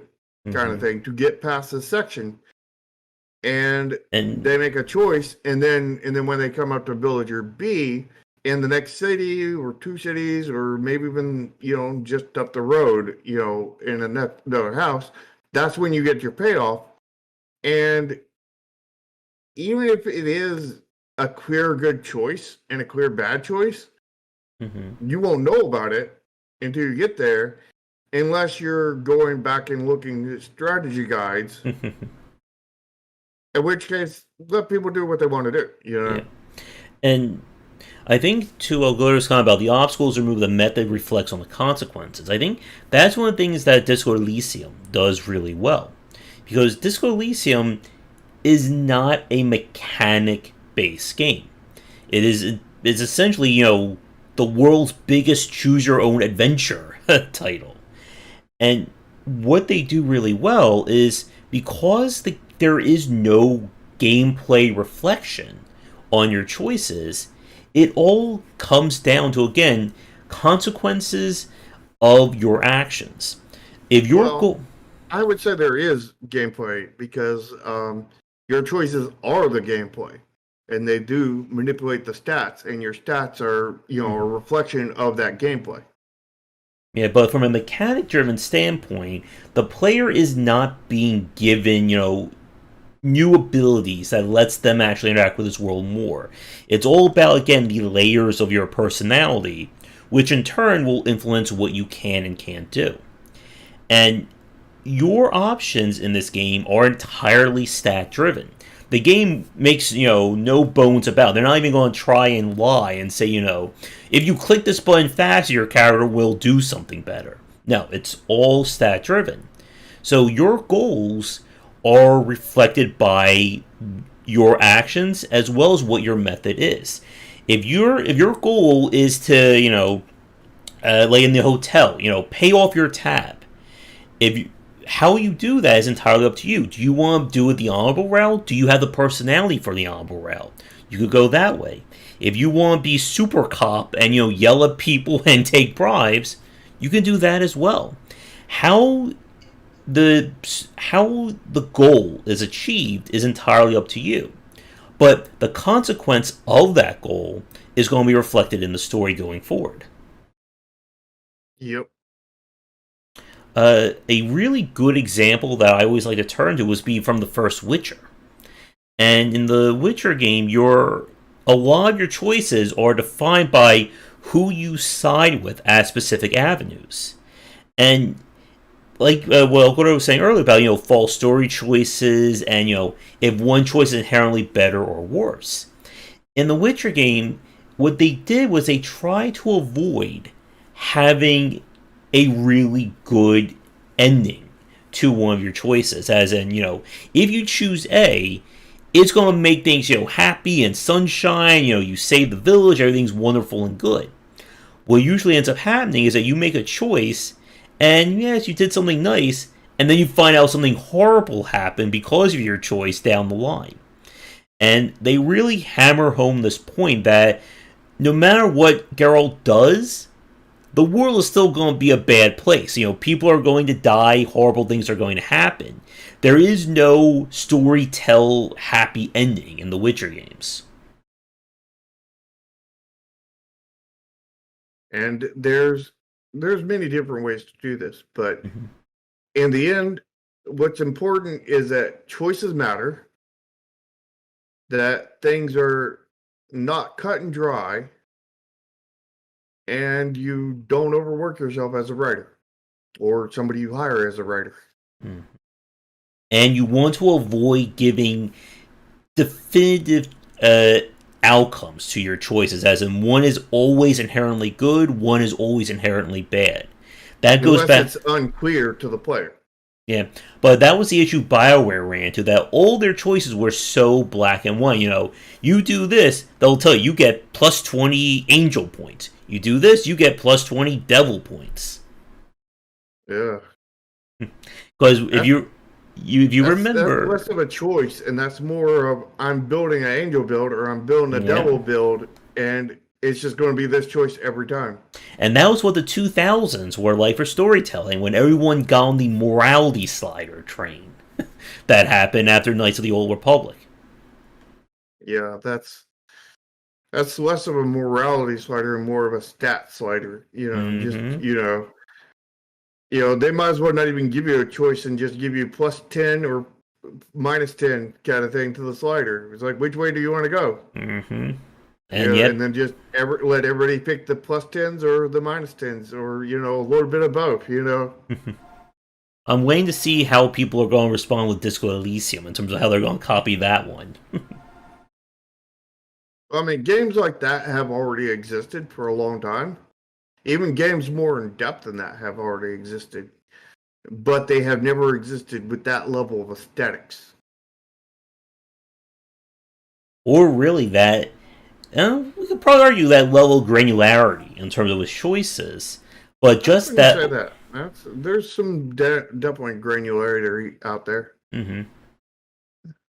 kind of Mm-hmm. thing, to get past this section. And And they make a choice, and then when they come up to villager B in the next city or two cities, or maybe even just up the road, in another house, that's when you get your payoff. And even if it is a clear good choice and a clear bad choice, mm-hmm. you won't know about it until you get there, unless you're going back and looking at strategy guides. In which case, let people do what they want to do. Yeah. And I think to Algoro's comment about the obstacles removed, the method reflects on the consequences. I think that's one of the things that Disco Elysium does really well. Because Disco Elysium is not a mechanic based game. It's essentially, the world's biggest choose your own adventure title. And what they do really well is because there is no gameplay reflection on your choices, it all comes down to, again, consequences of your actions. If your Well, goal. I would say there is gameplay because your choices are the gameplay. and they do manipulate the stats, and your stats are, a reflection of that gameplay. Yeah, but from a mechanic driven standpoint, the player is not being given, new abilities that lets them actually interact with this world more. It's all about, again, the layers of your personality, which in turn will influence what you can and can't do. And your options in this game are entirely stat driven. The game makes, no bones about it. They're not even going to try and lie and say, if you click this button faster, your character will do something better. No, it's all stat driven. So your goals are reflected by your actions as well as what your method is. If your goal is to, lay in the hotel, pay off your tab. If you, how you do that is entirely up to you. Do you want to do it the honorable route? Do you have the personality for the honorable route? You could go that way. If you want to be super cop and yell at people and take bribes, you can do that as well. How the how the goal is achieved is entirely up to you. But the consequence of that goal is going to be reflected in the story going forward. Yep. A really good example that I always like to turn to was be from the first Witcher. And in the Witcher game, a lot of your choices are defined by who you side with at specific avenues. And like what I was saying earlier about false story choices and if one choice is inherently better or worse. In the Witcher game, what they did was they tried to avoid having a really good ending to one of your choices. As in, if you choose A, it's going to make things, happy and sunshine. You save the village, everything's wonderful and good. What usually ends up happening is that you make a choice, and yes, you did something nice, and then you find out something horrible happened because of your choice down the line. And they really hammer home this point that no matter what Geralt does, the world is still going to be a bad place. People are going to die, horrible things are going to happen. There is no story tell happy ending in the Witcher games. And there's many different ways to do this, but in the end, what's important is that choices matter, that things are not cut and dry, and you don't overwork yourself as a writer or somebody you hire as a writer. And you want to avoid giving definitive outcomes to your choices, as in one is always inherently good, one is always inherently bad. That goes Unless back. it's unclear to the player. Yeah, but that was the issue BioWare ran into, that all their choices were so black and white. You do this, they'll tell you get plus 20 angel points. You do this, you get plus 20 devil points. Yeah. Because if you that's remember, less of a choice, and that's more of I'm building an angel build or I'm building a devil build, and it's just going to be this choice every time. And that was what the 2000s were like for storytelling, when everyone got on the morality slider train that happened after Knights of the Old Republic. Yeah, that's less of a morality slider and more of a stat slider. Just they might as well not even give you a choice and just give you plus 10 or minus 10 kind of thing to the slider. It's like, which way do you want to go? And then just let everybody pick the plus 10s or the minus 10s or, a little bit of both, I'm waiting to see how people are going to respond with Disco Elysium in terms of how they're going to copy that one. I mean, games like that have already existed for a long time. Even games more in depth than that have already existed. But they have never existed with that level of aesthetics. Or really that, we could probably argue that level of granularity in terms of his choices. But just that. Say that. There's some definitely granularity out there.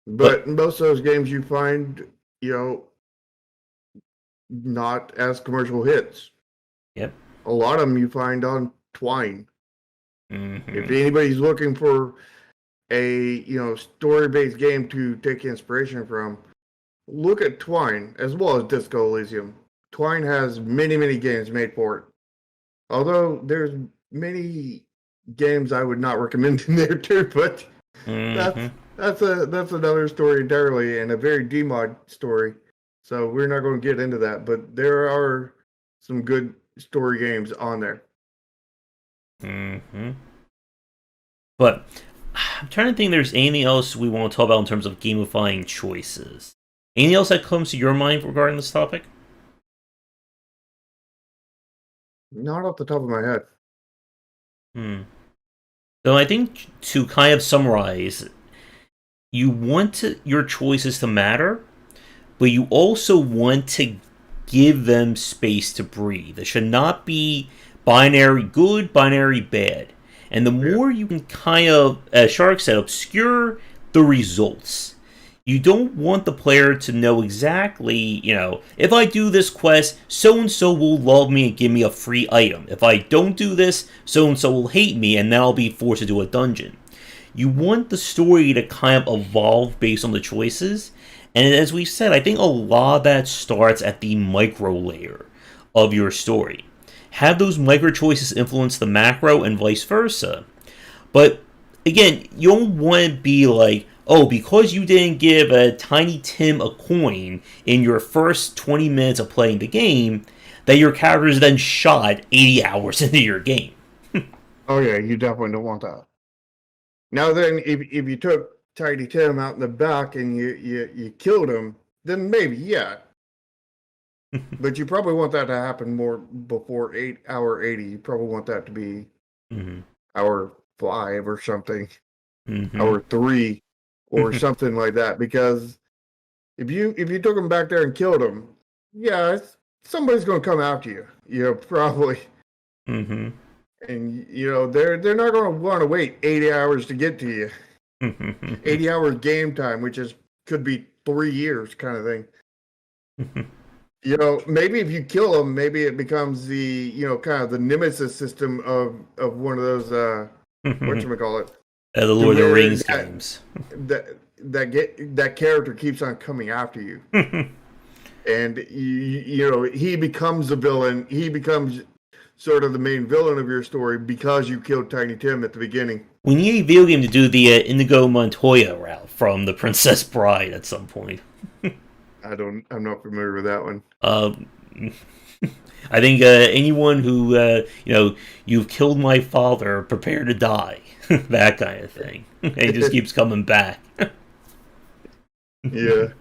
But most of those games you find, not as commercial hits. Yep. A lot of them you find on Twine. If anybody's looking for a story-based game to take inspiration from, look at Twine as well as Disco Elysium. Twine has many, many games made for it. Although there's many games I would not recommend in there too, but Mm-hmm. that's another story entirely and a very DMod story. So we're not going to get into that, but there are some good story games on there. Mm-hmm. But I'm trying to think if there's anything else we want to talk about in terms of gamifying choices. Anything else that comes to your mind regarding this topic? Not off the top of my head. So I think to kind of summarize, you want your choices to matter, but you also want to give them space to breathe. It should not be binary good, binary bad. And the more you can kind of, as Shark said, obscure the results. You don't want the player to know exactly, if I do this quest, so and so will love me and give me a free item. If I don't do this, so and so will hate me and then I'll be forced to do a dungeon. You want the story to kind of evolve based on the choices. And as we said, I think a lot of that starts at the micro layer of your story. Have those micro choices influence the macro and vice versa. But again, you don't want to be like, oh, because you didn't give a Tiny Tim a coin in your first 20 minutes of playing the game, that your character is then shot 80 hours into your game. Oh yeah, you definitely don't want that. Now then, if you took Tiny Tim out in the back and you killed him, then maybe, yeah. But you probably want that to happen more before hour 80. You probably want that to be hour 5 or something, hour 3 or something like that. Because if you took him back there and killed him, yeah, somebody's going to come after you. Probably. And they're not going to want to wait 80 hours to get to you. 80 hours game time, which could be 3 years kind of thing. Maybe if you kill them, maybe it becomes the, kind of the nemesis system of one of those, whatchamacallit? The Lord of the Rings games. That character keeps on coming after you. And, he becomes the villain. He becomes sort of the main villain of your story because you killed Tiny Tim at the beginning. We need a video game to do the Inigo Montoya route from The Princess Bride at some point. I'm not familiar with that one. I think anyone who, you've killed my father, prepare to die. That kind of thing. And he just keeps coming back. Yeah.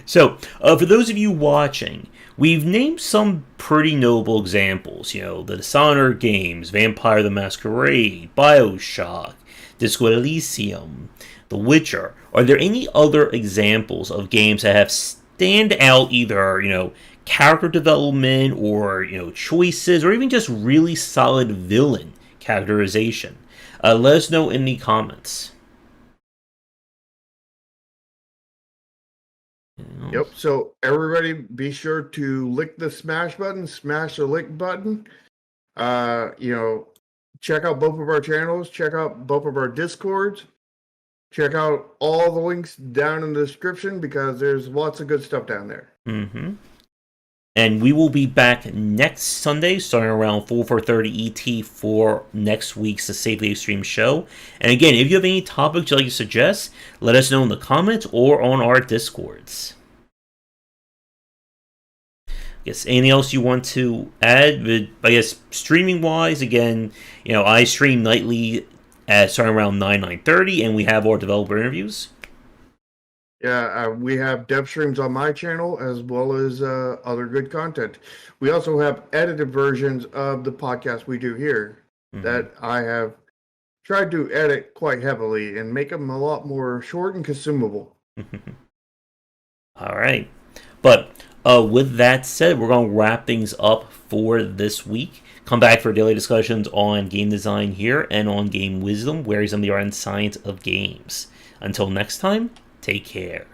So, for those of you watching, we've named some pretty notable examples. The Dishonored games, Vampire the Masquerade, Bioshock, Disco Elysium, The Witcher. Are there any other examples of games that have stand out either, character development or, choices or even just really solid villain characterization? Let us know in the comments. Yep. So everybody be sure to lick the smash button, smash the like button. Check out both of our channels, check out both of our Discords. Check out all the links down in the description because there's lots of good stuff down there. And we will be back next Sunday, starting around 4:30 ET for next week's The Safely Extreme show. And again, if you have any topics you'd like to suggest, let us know in the comments or on our Discords. Yes, anything else you want to add? I guess streaming-wise, again, I stream nightly starting around 9:30, and we have our developer interviews. Yeah, we have dev streams on my channel as well as other good content. We also have edited versions of the podcast we do here that I have tried to edit quite heavily and make them a lot more short and consumable. All right. But with that said, we're going to wrap things up for this week. Come back for daily discussions on game design here and on game wisdom, where some of the art and science of games. Until next time, take care.